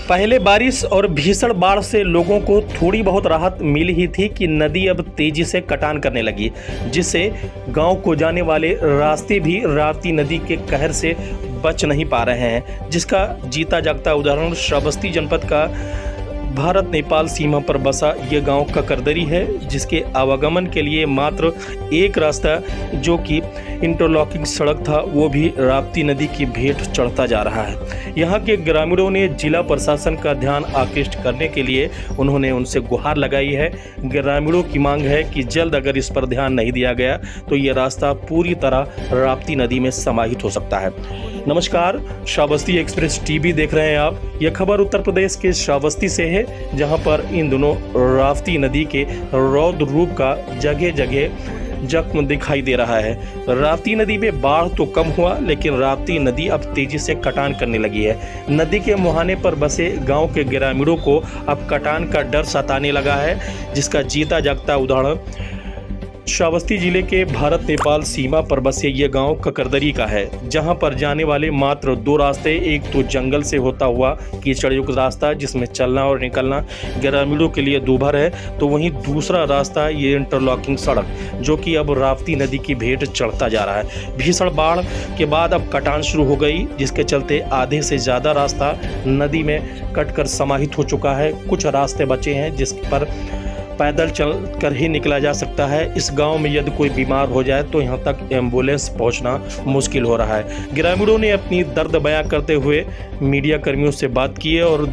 पहले बारिश और भीषण बाढ़ से लोगों को थोड़ी बहुत राहत मिली ही थी कि नदी अब तेजी से कटान करने लगी, जिससे गांव को जाने वाले रास्ते भी राप्ती नदी के कहर से बच नहीं पा रहे हैं, जिसका जीता जागता उदाहरण श्रावस्ती जनपद का भारत नेपाल सीमा पर बसा ये गांव ककरदरी है, जिसके आवागमन के लिए मात्र एक रास्ता जो कि इंटरलॉकिंग सड़क था वो भी राप्ती नदी की भेंट चढ़ता जा रहा है। यहाँ के ग्रामीणों ने जिला प्रशासन का ध्यान आकृष्ट करने के लिए उन्होंने उनसे गुहार लगाई है। ग्रामीणों की मांग है कि जल्द अगर इस पर ध्यान नहीं दिया गया तो ये रास्ता पूरी तरह राप्ती नदी में समाहित हो सकता है। नमस्कार, श्रावस्ती एक्सप्रेस टीवी देख रहे हैं आप। यह खबर उत्तर प्रदेश के श्रावस्ती से है, जहां पर इन दिनों राप्ती नदी के रौद्र रूप का जगह जगह जख्म दिखाई दे रहा है। राप्ती नदी में बाढ़ तो कम हुआ, लेकिन राप्ती नदी अब तेजी से कटान करने लगी है। नदी के मुहाने पर बसे गांव के ग्रामीणों को अब कटान का डर सताने लगा है, जिसका जीता जागता उदाहरण श्रावस्ती जिले के भारत नेपाल सीमा पर बसे ये गांव ककरदरी का है, जहां पर जाने वाले मात्र दो रास्ते, एक तो जंगल से होता हुआ कीचड़युक्त रास्ता जिसमें चलना और निकलना ग्रामीणों के लिए दूभर है, तो वहीं दूसरा रास्ता ये इंटरलॉकिंग सड़क जो कि अब राप्ती नदी की भेंट चढ़ता जा रहा है। भीषण बाढ़ के बाद अब कटान शुरू हो गई, जिसके चलते आधे से ज़्यादा रास्ता नदी में कटकर समाहित हो चुका है। कुछ रास्ते बचे हैं जिस पर पैदल चल कर ही निकला जा सकता है। इस गांव में यदि कोई बीमार हो जाए तो यहां तक एम्बुलेंस पहुंचना मुश्किल हो रहा है। ग्रामीणों ने अपनी दर्द बयां करते हुए मीडिया कर्मियों से बात की है और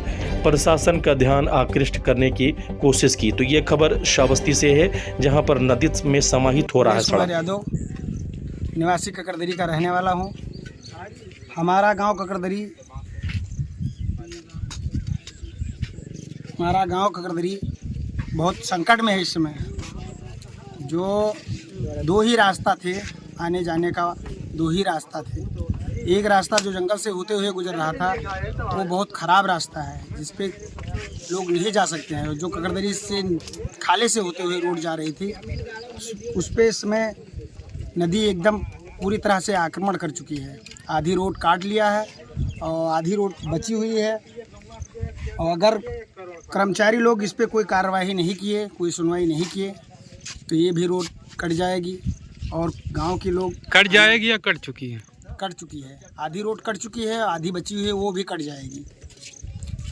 प्रशासन का ध्यान आकृष्ट करने की कोशिश की। तो ये खबर श्रावस्ती से है, जहां पर नदी में समाहित हो रहा है सड़क। यादव, निवासी ककरदरी का रहने वाला हूं। हमारा गांव ककरदरी बहुत संकट में है इस समय। जो दो ही रास्ता थे आने जाने का, दो ही रास्ता थे। एक रास्ता जो जंगल से होते हुए गुजर रहा था वो बहुत ख़राब रास्ता है, जिस पे लोग नहीं जा सकते हैं। जो ककरदरी से खाले से होते हुए रोड जा रही थी, उस पे इसमें नदी एकदम पूरी तरह से आक्रमण कर चुकी है। आधी रोड काट लिया है और आधी रोड बची हुई है। और अगर कर्मचारी लोग इस पे कोई कार्रवाई नहीं किए, कोई सुनवाई नहीं किए, तो ये भी रोड कट जाएगी और गांव के लोग कट जाएगी या कट चुकी है? कट चुकी है। आधी रोड कट चुकी है, आधी बची हुई है, वो भी कट जाएगी।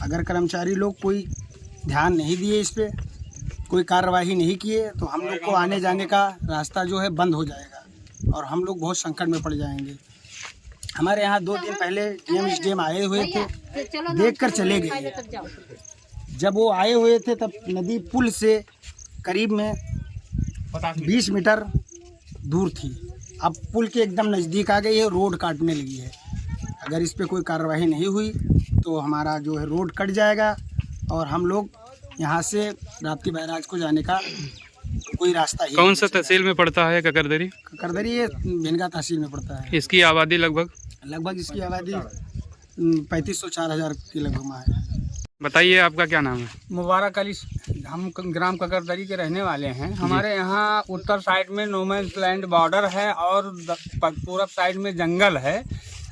अगर कर्मचारी लोग कोई ध्यान नहीं दिए, इस पे कोई कार्रवाई नहीं किए, तो हम लोग को आने जाने का रास्ता जो है बंद हो जाएगा और हम लोग बहुत संकट में पड़ जाएंगे। हमारे यहाँ 2 दिन पहले डीएम आए हुए थे, देख कर चले गए। जब वो आए हुए थे तब नदी पुल से करीब में 20 मीटर दूर थी। अब पुल के एकदम नज़दीक आ गई है, रोड काटने लगी है। अगर इस पे कोई कार्रवाई नहीं हुई तो हमारा जो है रोड कट जाएगा और हम लोग यहाँ से राप्ती बैराज को जाने का कोई रास्ता ही। कौन सा तहसील में पड़ता है ककरदरी? ककरदरी ये भिनगा तहसील में पड़ता है। इसकी आबादी लगभग इसकी आबादी 3500-4000 के लगभग है। बताइए, आपका क्या नाम है? मुबारक अली। हम ग्राम ककरदरी के रहने वाले हैं। हमारे यहाँ उत्तर साइड में नोमैंस लैंड बॉर्डर है और पूरब साइड में जंगल है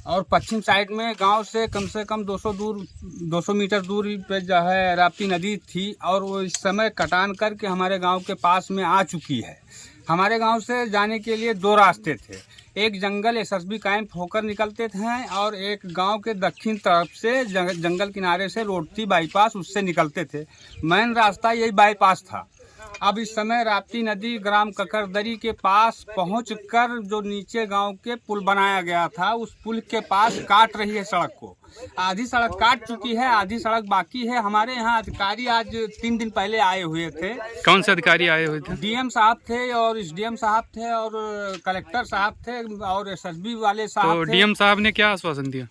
और पश्चिम साइड में गांव से कम 200 मीटर दूरी पे जो है राप्ती नदी थी और वो इस समय कटान करके हमारे गांव के पास में आ चुकी है। हमारे गांव से जाने के लिए 2 रास्ते थे। एक जंगल एसएसबी कैंप होकर निकलते थे और एक गांव के दक्षिण तरफ से जंगल किनारे से रोड थी बाईपास, उससे निकलते थे। मेन रास्ता यही बाईपास था। अब इस समय राप्ती नदी ग्राम ककरदरी के पास पहुंचकर जो नीचे गांव के पुल बनाया गया था, उस पुल के पास काट रही है सड़क को। आधी सड़क काट चुकी है, आधी सड़क बाकी है। हमारे यहाँ अधिकारी आज 3 दिन पहले आए हुए थे। कौन से अधिकारी आए हुए थे? डीएम साहब थे और एसडीएम साहब थे और कलेक्टर साहब थे और एसएसबी वाले साहब तो थे। डीएम साहब ने क्या आश्वासन दिया?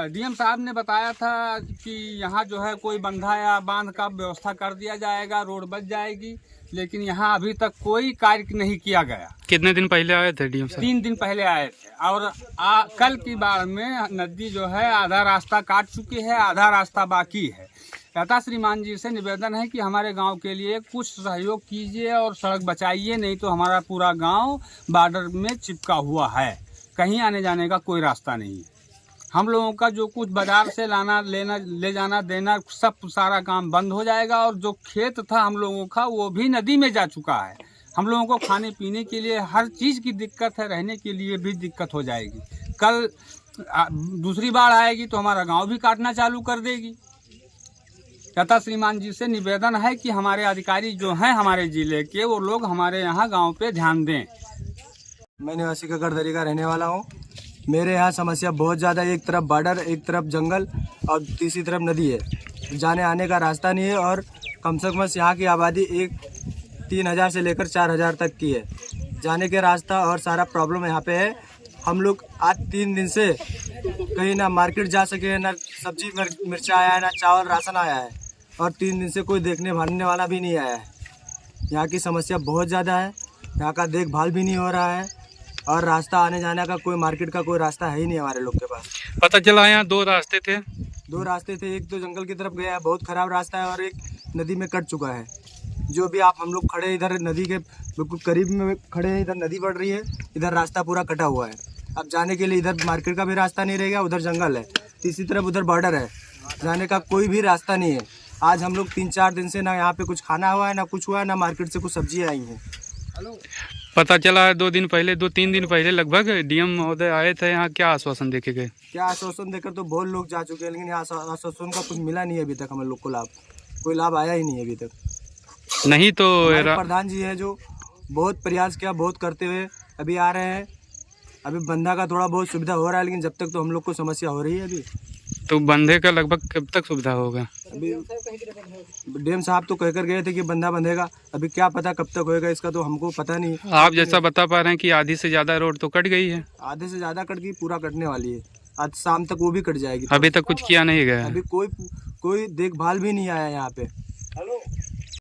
डीएम साहब ने बताया था कि यहाँ जो है कोई बंधा या बांध का व्यवस्था कर दिया जाएगा, रोड बच जाएगी, लेकिन यहाँ अभी तक कोई कार्य नहीं किया गया। कितने दिन पहले आए थे डीएम साहब? 3 दिन पहले आए थे और कल की बाढ़ में नदी जो है आधा रास्ता काट चुकी है, आधा रास्ता बाकी है। लता श्रीमान जी से निवेदन है कि हमारे गांव के लिए कुछ सहयोग कीजिए और सड़क बचाइए, नहीं तो हमारा पूरा गांव बॉर्डर में चिपका हुआ है, कहीं आने जाने का कोई रास्ता नहीं है। हम लोगों का जो कुछ बाजार से लाना लेना ले जाना देना सब सारा काम बंद हो जाएगा। और जो खेत था हम लोगों का वो भी नदी में जा चुका है। हम लोगों को खाने पीने के लिए हर चीज़ की दिक्कत है, रहने के लिए भी दिक्कत हो जाएगी। कल दूसरी बाढ़ आएगी तो हमारा गांव भी काटना चालू कर देगी। तथा श्रीमान जी से निवेदन है कि हमारे अधिकारी जो हैं हमारे ज़िले के, वो लोग हमारे यहाँ गांव पे ध्यान दें। मैं निवासी ककड़दरी का रहने वाला हूँ। मेरे यहाँ समस्या बहुत ज़्यादा है। एक तरफ बॉर्डर, एक तरफ जंगल और तीसरी तरफ नदी है। जाने आने का रास्ता नहीं है और कम से कम यहाँ की आबादी 3,000 से लेकर 4,000 तक की है। जाने के रास्ता और सारा प्रॉब्लम यहाँ पे है। हम लोग आज 3 दिन से कहीं ना मार्केट जा सके, ना सब्जी मिर्चा आया है, ना चावल राशन आया है और 3 दिन से कोई देखने भालने वाला भी नहीं आया है। यहाँ की समस्या बहुत ज़्यादा है। यहाँ का देखभाल भी नहीं हो रहा है और रास्ता आने जाने का कोई मार्केट का कोई रास्ता है ही नहीं हमारे लोग के पास। पता चला यहाँ 2 रास्ते थे। 2 रास्ते थे, एक तो जंगल की तरफ गया है, बहुत ख़राब रास्ता है, और एक नदी में कट चुका है। जो भी आप हम लोग खड़े इधर नदी के बिल्कुल करीब में खड़े हैं, इधर नदी बढ़ रही है, इधर रास्ता पूरा कटा हुआ है। अब जाने के लिए इधर मार्केट का भी रास्ता नहीं रहेगा, उधर जंगल है, तीसरी तरफ उधर बॉर्डर है, जाने का कोई भी रास्ता नहीं है। आज हम लोग 3-4 दिन से ना यहाँ पे कुछ खाना हुआ है, ना कुछ हुआ है, ना मार्केट से कुछ सब्जियाँ आई हैं। पता चला है 2-3 दिन पहले लगभग डीएम महोदय आए थे यहाँ। क्या आश्वासन देके गए? क्या आश्वासन देकर तो बहुत लोग जा चुके हैं, लेकिन यहाँ आश्वासन का कुछ मिला नहीं है अभी तक। हम लोग को लाभ, कोई लाभ आया ही नहीं है अभी तक। नहीं तो प्रधान जी है जो बहुत प्रयास किया, बहुत करते हुए अभी आ रहे हैं। अभी बंधा का थोड़ा बहुत सुविधा हो रहा है, लेकिन जब तक तो हम लोग को समस्या हो रही है। अभी तो बंधे का लगभग कब तक सुविधा होगा? अभी डीएम साहब तो कहकर गए थे कि बंधा बंधेगा, अभी क्या पता कब तक होएगा, इसका तो हमको पता नहीं। आप जैसा बता पा रहे हैं कि आधी से ज़्यादा रोड तो कट गई है। आधे से ज़्यादा कट गई, पूरा कटने वाली है। आज शाम तक वो भी कट जाएगी। अभी तक कुछ किया नहीं गया है। अभी कोई देखभाल भी नहीं आया यहाँ पे।